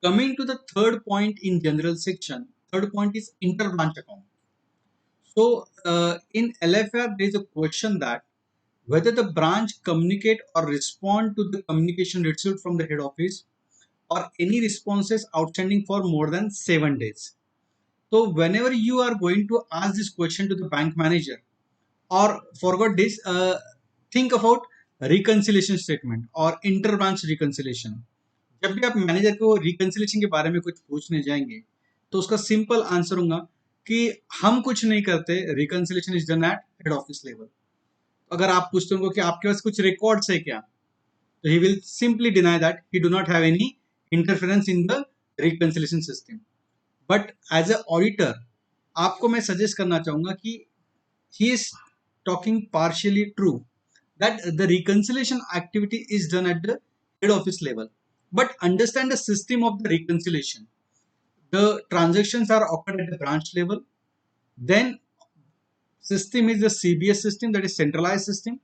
Coming to the third point in general section, third point is inter-branch account. So in LFR, there is a question that whether the branch communicate or respond to the communication received from the head office or any responses outstanding for more than 7 days. So whenever you are going to ask this question to the bank manager or forgot this, think about reconciliation statement और inter-branch reconciliation. जब भी आप manager को reconciliation के बारे में कुछ पूछने जाएंगे तो उसका सिंपल आंसर होगा कि हम कुछ नहीं करते, reconciliation is done at head office level. अगर आप पूछते हो कि आपके पास कुछ रिकॉर्ड्स है क्या, तो he will simply deny that he do not have any interference in the reconciliation system. But as a auditor आपको मैं सजेस्ट करना चाहूंगा कि he is talking partially true that the reconciliation activity is done at the head office level, but understand the system of the reconciliation. The transactions are occurred at the branch level, then system is the CBS system, that is centralized system.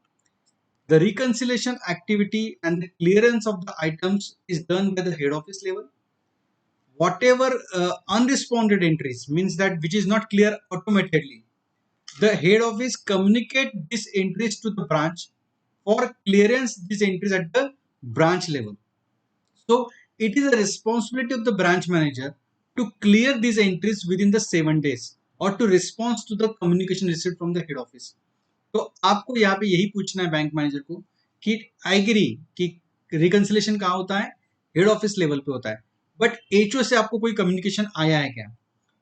The reconciliation activity and the clearance of the items is done by the head office level. Whatever unresponded entries means that which is not clear automatically, the head office communicate these entries to the branch for clearance these entries at the branch level. So it is a responsibility of the branch manager to clear these entries within the 7 days or to respond to the communication received from the head office. तो आपको यहाँ पे यही पूछना है bank manager को कि I agree कि रिकंसिलेशन कहाँ होता है, हेड ऑफिस लेवल पे होता है, बट एचओ से आपको कोई कम्युनिकेशन आया है क्या,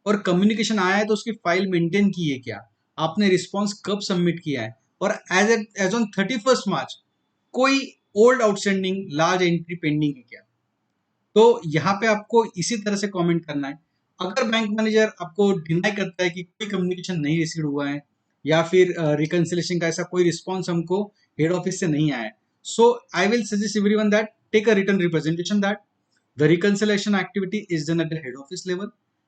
और कम्युनिकेशन आया है तो उसकी फाइल मेंटेन की है क्या, आपने रिस्पॉन्स कब सबमिट किया है, और एज ऑन 31 मार्च कोई old outstanding large entry pending है क्या. तो यहाँ पे आपको इसी तरह से कमेंट करना है. अगर बैंक मैनेजर आपको डिनाई करता है कि कोई कम्युनिकेशन नहीं रिसीव हुआ है या फिर रिकंसिलेशन का ऐसा कोई रिस्पॉन्स हमको हेड ऑफिस से नहीं आया है, so I will suggest everyone that take a written representation that the reconciliation activity is done at the head office level,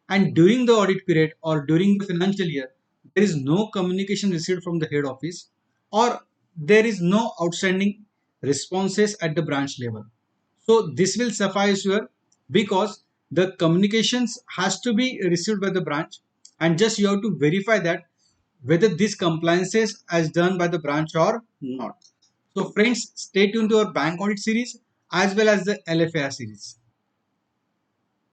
and during the audit period or during the financial year there is no communication received from the head office or there is no outstanding responses at the branch level. So this will suffice here because the communications has to be received by the branch, and just you have to verify that whether this compliances as done by the branch or not. So friends, stay tuned to our bank audit series as well as the LFAR series.